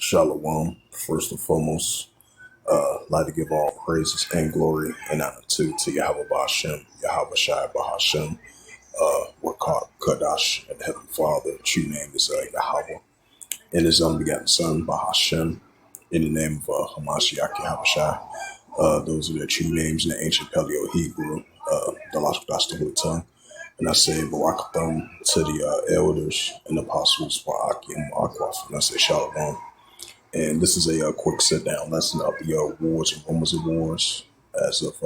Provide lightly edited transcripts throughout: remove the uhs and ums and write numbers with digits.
Shalom. First and foremost, like to give all praises and glory and honor to Yahweh Ba'Shem, Yahweh Shai Ba'Hashem, we're called Kadash, and the Heavenly Father. True name is Yahweh, and His unbegotten Son Ba'Hashem, in the name of Hamashiach Yahweh Shai. Those are the true names in the ancient Paleo Hebrew, the logical that's the Holy Tongue. And I say Barakatham to the elders and apostles for Akim Akwaf, and I say Shalom. And this is a quick sit down lesson of the Wars and Rumors of Wars as of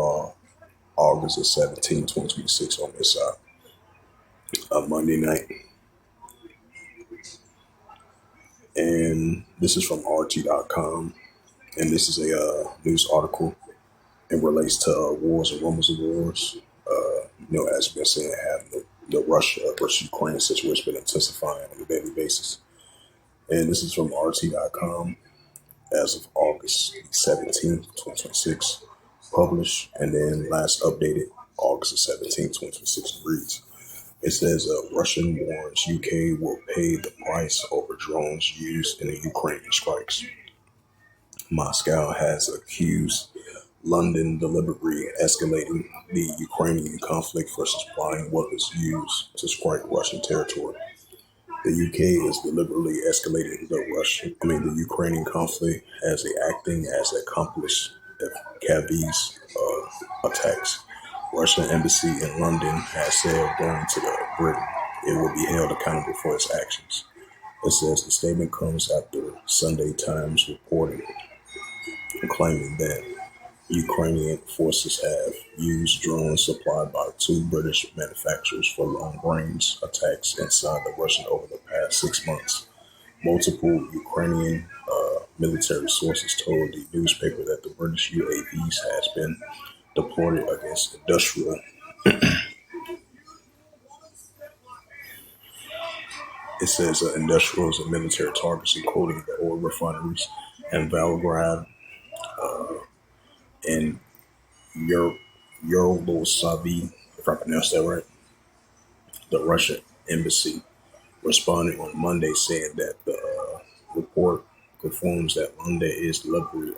August the 17th, 2026 on this Monday night. And this is from RT.com. And this is a news article. It relates to Wars and Rumors of Wars. As we've been saying, having the Russia versus Ukraine situation been intensifying on a daily basis. And this is from RT.com. As of August 17th, 2026, published, and then last updated August 17th, 2026 reads. It says Russian warns UK will pay the price over drones used in the Ukrainian strikes. Moscow has accused London deliberately escalating the Ukrainian conflict for supplying weapons used to strike Russian territory. The UK is deliberately escalating the Ukrainian conflict as acting as an accomplice of Kyiev's attacks. Russian embassy in London has said going to Britain it will be held accountable for its actions. It says the statement comes after Sunday Times reported claiming that Ukrainian forces have used drones supplied by two British manufacturers for long-range attacks inside the Russian over the past 6 months. Multiple Ukrainian military sources told the newspaper that the British UAVs has been deployed against industrial industrials and military targets, including the oil refineries and Volgograd and Yaroslavl, if I pronounced that right. The Russian embassy responded on Monday, saying that the report confirms that London is deliberately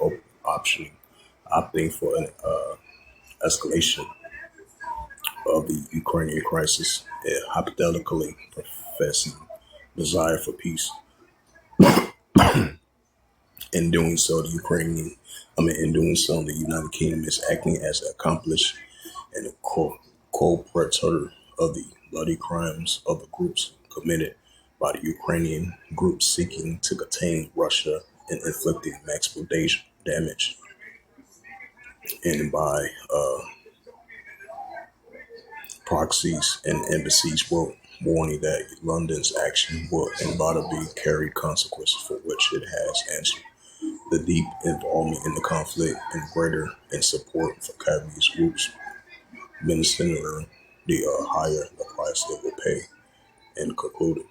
opting for an escalation of the Ukrainian crisis, and hypothetically professing desire for peace. In doing so, the United Kingdom is acting as an accomplice and a co-perpetrator of the bloody crimes of the groups committed by the Ukrainian groups seeking to contain Russia and inflicting maximum damage, and by proxies and embassies were warning that London's action will inevitably carry consequences for which it has answered. The deep involvement in the conflict and greater in support for Kyiev's groups, Minister, the higher the price they will pay, and concluded.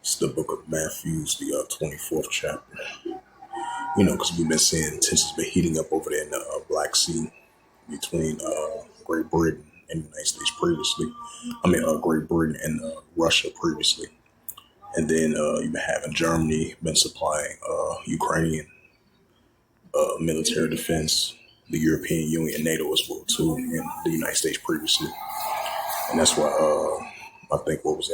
It's the book of Matthew, the 24th chapter. Because we've been seeing tensions been heating up over there in the Black Sea between Great Britain and the United States previously. Great Britain and Russia previously. And then you've been having Germany been supplying Ukrainian military defense, the European Union, NATO as well too, and the United States previously. And that's why I think about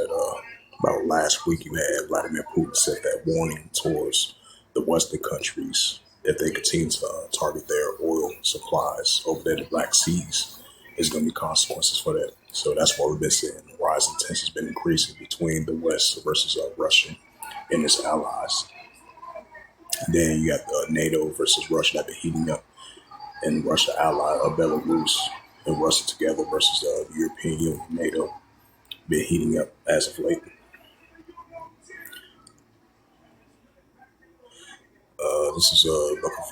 last week you had Vladimir Putin set that warning towards the Western countries if they continue to target their oil supplies over there in the Black Seas. There's going to be consequences for that. So that's why we've been seeing the rising tensions has been increasing between the West versus Russia and its allies. And then you got NATO versus Russia that been heating up, and Russia ally Belarus and Russia together versus the European Union, NATO, been heating up as of late. This is book of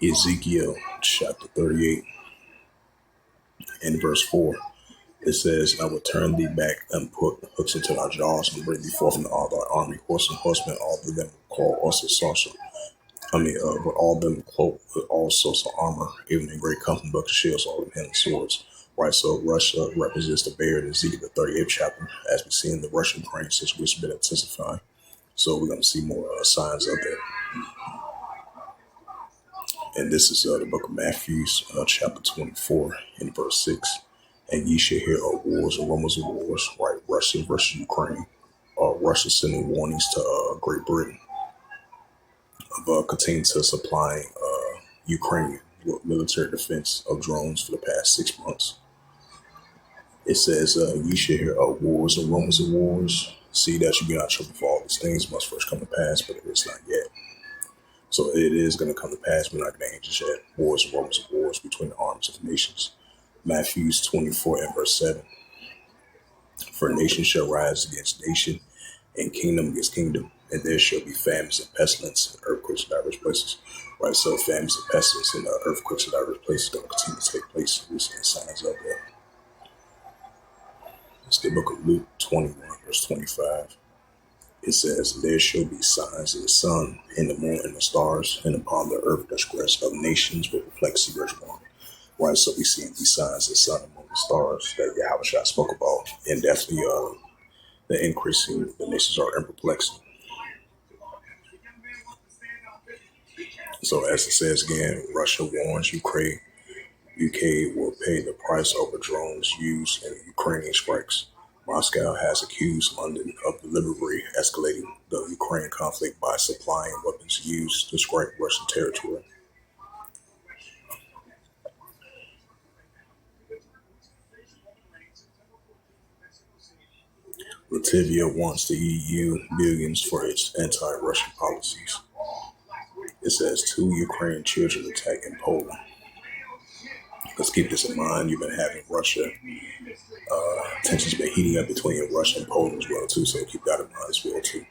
Ezekiel chapter 38 and verse 4. It says, I will turn thee back and put hooks into thy jaws and bring thee forth from all thy army, horse and horsemen, all of them called also sorcerer. With all them clothed with all sorts of armor, even in great company, buckler, shields, all of them handling swords. Right, so Russia represents the bear in Ezekiel the 38th chapter, as we see in the Russian-Ukraine situation been intensifying. So we're going to see more signs of that. And this is the book of Matthew, chapter 24, in verse 6. And ye shall hear of wars and rumors of wars, right? Russia versus Ukraine. Russia sending warnings to Great Britain of continuing to supplying Ukraine with military defense of drones for the past 6 months. It says, ye shall hear of wars and rumors of wars. See that you be not troubled, for all these things must first come to pass, but it is not yet. So it is going to come to pass. We're not going to age just yet. Wars and rumors of wars between the armies of the nations. Matthew 24 and verse 7. For nation shall rise against nation, and kingdom against kingdom, and there shall be famines and pestilence and earthquakes in diverse places. Right, so famines and pestilence and earthquakes in diverse places are going to continue to take place. We're seeing signs of that. It's the book of Luke 21, verse 25. It says, there shall be signs in the sun, in the moon, and the stars, and upon the earth the squares of nations will reflect secrets one. Right, so we see these signs in the sun, the moon, and the stars that Yahweh spoke about, and definitely the increasing the nations are in perplexity. So as it says again, Russia warns Ukraine. UK will pay the price over drones used in Ukrainian strikes. Moscow has accused London of deliberately escalating the Ukraine conflict by supplying weapons used to strike Russian territory. Latvia wants the EU billions for its anti-Russian policies. It says 2 Ukrainian children attacked in Poland. Let's keep this in mind. You've been having Russia, tensions been heating up between Russia and Poland as well too, so keep that in mind as well too.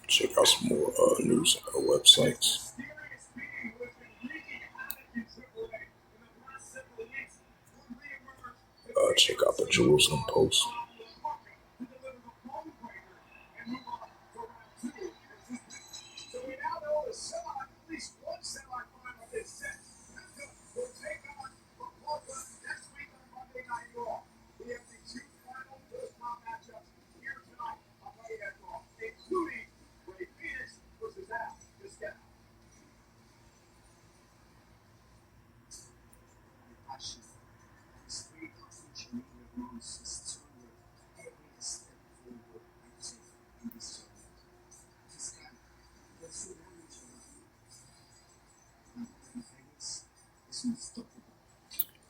Check out some more news websites. Check out the Jerusalem Post.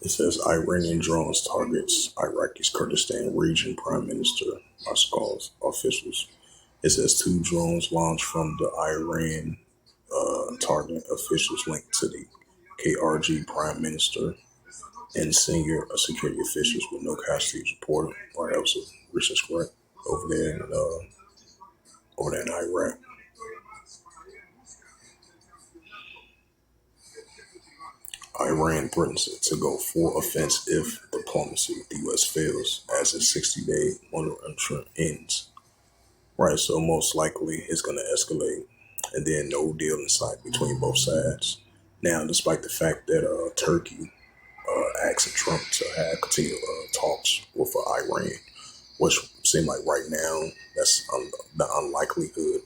It says Iranian drones targets Iraqi's Kurdistan region. Prime Minister Moscow's officials. It says 2 drones launched from the Iran target officials linked to the KRG Prime Minister and senior security officials with no casualties reported. Right, that was a recent threat over there in Iraq. Iran threatens to go full offense if diplomacy with the U.S. fails as its 60-day moratorium ends. Right, so most likely it's going to escalate, and then no deal in sight between both sides. Now, despite the fact that Turkey asking Trump to have continued talks with Iran, which seem like right now that's the unlikelihood,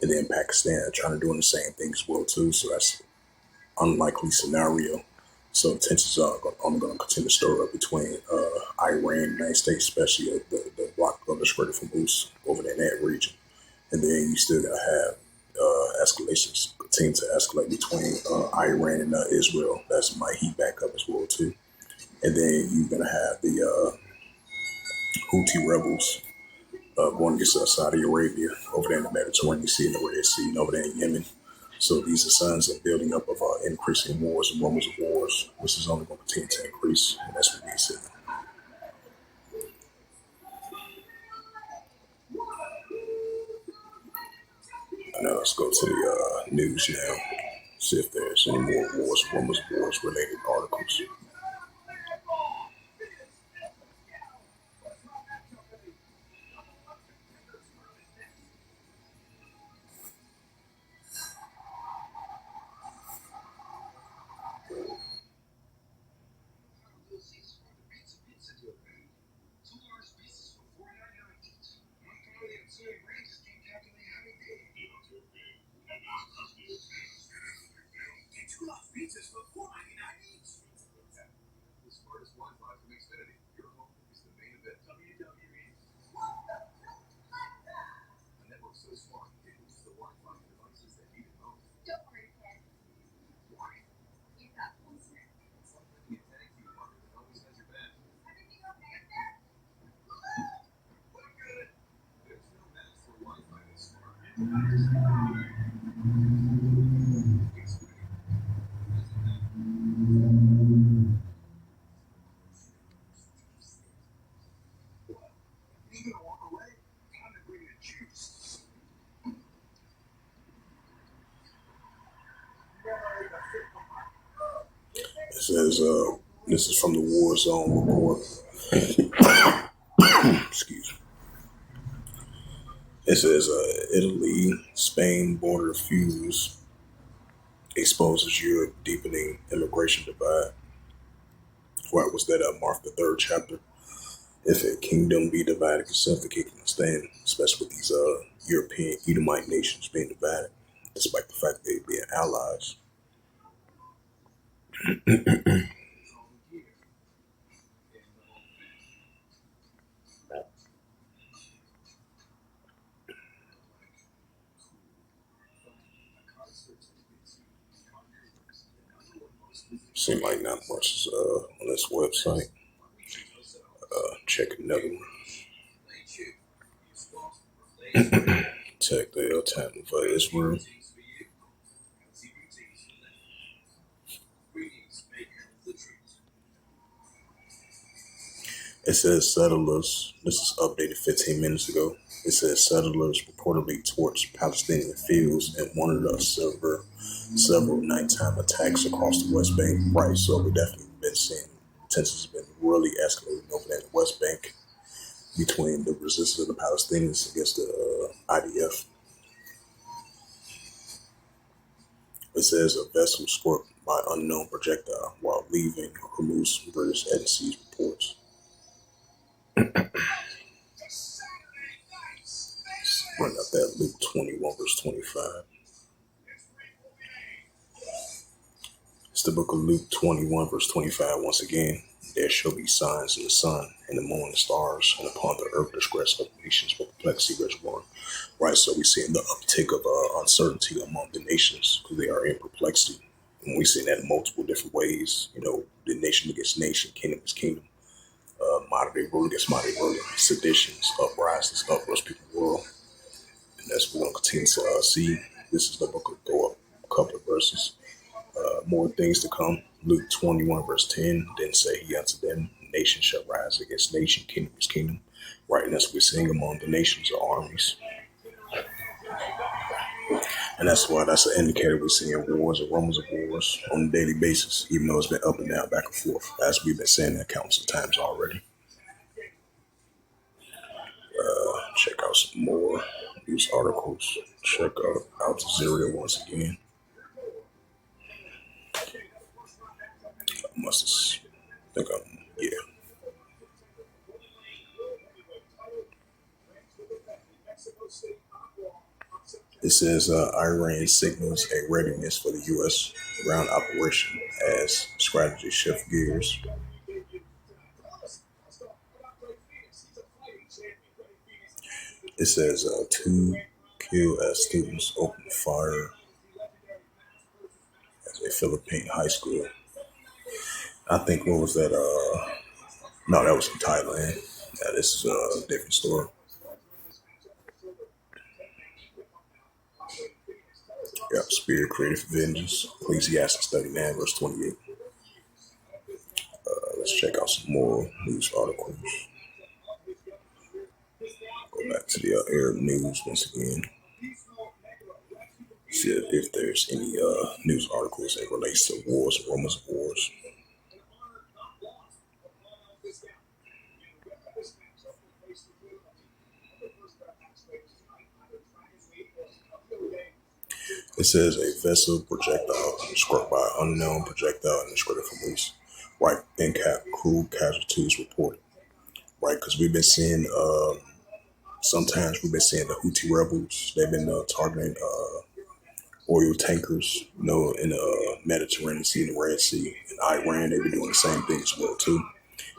and then Pakistan trying to do the same thing as well too. So that's unlikely scenario. So tensions are only going to continue to stir up between Iran and the United States, especially the bloc of the spread from Moose over there in that region. And then you still got to have escalations continue to escalate between Iran and Israel. That's might heat back up as well too. And then you're going to have the Houthi rebels going against Saudi Arabia over there in the Mediterranean Sea and the Red Sea and over there in Yemen. So these are signs of building up of increasing wars and rumors of wars, which is only going to continue to increase, and that's what we see. Now let's go to the news now, see if there's any more wars, rumors of wars related articles. It says, this is from the War Zone report. Excuse me. It says, Italy, Spain border fuse exposes Europe deepening immigration divide. What was that? Mark the third chapter. If a kingdom be divided, itself the kingdom will stand, especially with these European Edomite nations being divided, despite the fact they being allies. Seem like not much is on this website. Check another one. Check the time for Israel. It says settlers. This is updated 15 minutes ago. It says settlers reportedly torched Palestinian fields and wanted us several nighttime attacks across the West Bank. Right, so we definitely been seeing tensions have been really escalating over there in the West Bank between the resistance of the Palestinians against the IDF. It says a vessel scorched by unknown projectile while leaving Hormuz, British agencies reports. Bring up that Luke 21 verse 25. It's the book of Luke 21 verse 25 once again. There shall be signs in the sun, and the moon, and stars, and upon the earth distress of nations for perplexity, verse 1. Right, so we're seeing the uptick of uncertainty among the nations because they are in perplexity. And we've seen that in multiple different ways. You know, the nation against nation, kingdom against kingdom, modern day ruler against modern day ruler, seditions, uprisings, uproars, people in the world. And that's what we're going to continue to see. This is the book of go up a couple of verses. More things to come. Luke 21 verse 10. Then say he unto them, nation shall rise against nation, kingdom against kingdom. Right, and that's what we're seeing among the nations or armies. And that's why that's an indicator we're seeing wars and rumors of wars on a daily basis, even though it's been up and down, back and forth, as we've been saying that countless of times already. Check out some more news articles. Check out Al Jazeera once again. Yeah. It says Iran signals a readiness for the U.S. ground operation as strategy shift gears. It says two killed as students open fire at a Philippine high school. I think what was that? No, that was in Thailand. Yeah, this is a different story. Yep, Spirit created vengeance. Ecclesiastes 39 verse 28. Let's check out some more news articles. Go back to the Arab news once again. See if there's any news articles that relates to wars and rumors of wars. It says a vessel projectile struck by an unknown projectile in the Strait of Hormuz. Right, and crew casualties reported. Right, because we've been seeing sometimes we've been seeing the Houthi rebels. They've been targeting oil tankers, in the Mediterranean Sea and the Red Sea. In Iran, they've been doing the same thing as well too.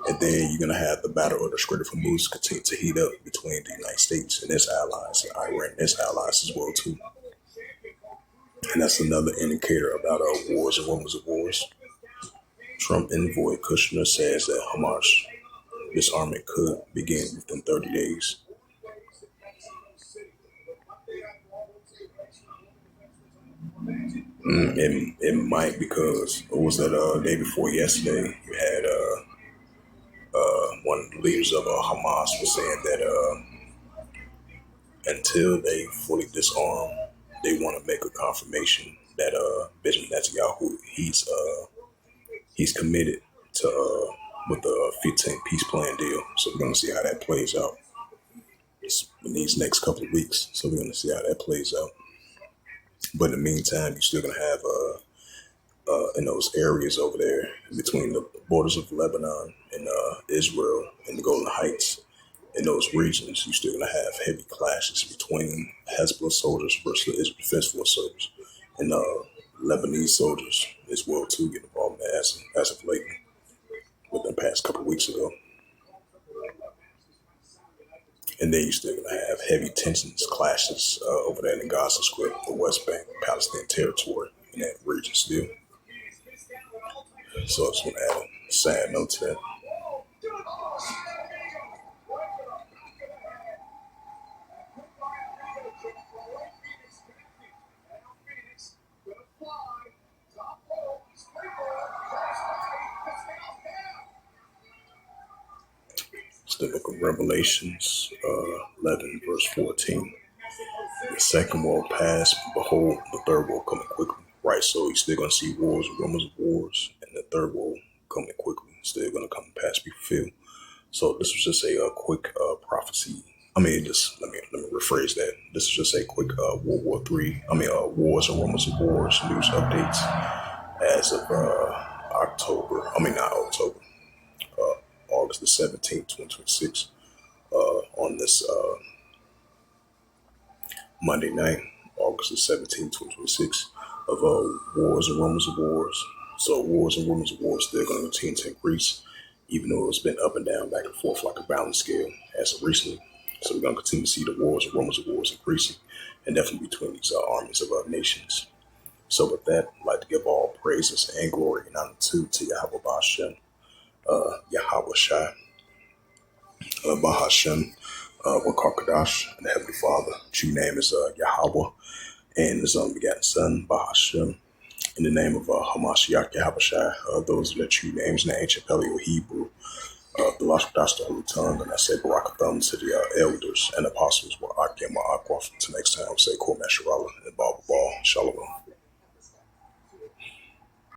And then you're gonna have the battle of the Strait of Hormuz continue to heat up between the United States and its allies, and Iran and its allies as well too. And that's another indicator about wars and rumors of wars. Trump envoy Kushner says that Hamas disarmament could begin within 30 days. It might, because it was that day before yesterday, you had one of the leaders of Hamas was saying that until they fully disarm, they want to make a confirmation that Benjamin Netanyahu he's committed to with the 15 peace plan deal. So we're going to see how that plays out in these next couple of weeks. So we're going to see how that plays out. But in the meantime, you're still going to have in those areas over there between the borders of Lebanon and Israel and the Golden Heights, in those regions, you're still going to have heavy clashes between Hezbollah soldiers versus the Israel Defense Force soldiers, and Lebanese soldiers as well too get involved in that as of lately, within the past couple of weeks ago. And then you're still going to have heavy tensions, clashes over there in the Gaza Strip, the West Bank, Palestinian territory in that region still. So I just want to add a sad note to that. It's the book of Revelations 11, verse 14. The second world passed, behold, the third world coming quickly. Right, so you're still going to see wars, rumors of wars, and the third world coming quickly. Still going to come past, be fulfilled. So this was just a quick prophecy. Let me rephrase that. This is just a quick World War III. Wars and rumors of wars news updates as of October. Not October. August the 17th, 2026. On this Monday night, August the 17th, 2026, of wars and rumors of wars. So wars and rumors of wars still going to continue to increase, even though it's been up and down, back and forth like a balance scale as of recently. So we're going to continue to see the wars and rumors of wars increasing, and definitely between these armies of nations. So with that, I'd like to give all praises and glory and honor to Yahweh Bashem, Yahweh Shai, Bahashem, Wakar and the Heavenly Father. True name is Yahweh, and His unbegotten Son, Bahashem. In the name of Hamashiach Yahweh Shai, those are the true names in the ancient Paleo Hebrew. The Lashkadas, the Holy Tongue, and I say Barakatham to the elders and apostles, Akim Aqua. Until next time, say Kor Mesharala and Baba Shalom.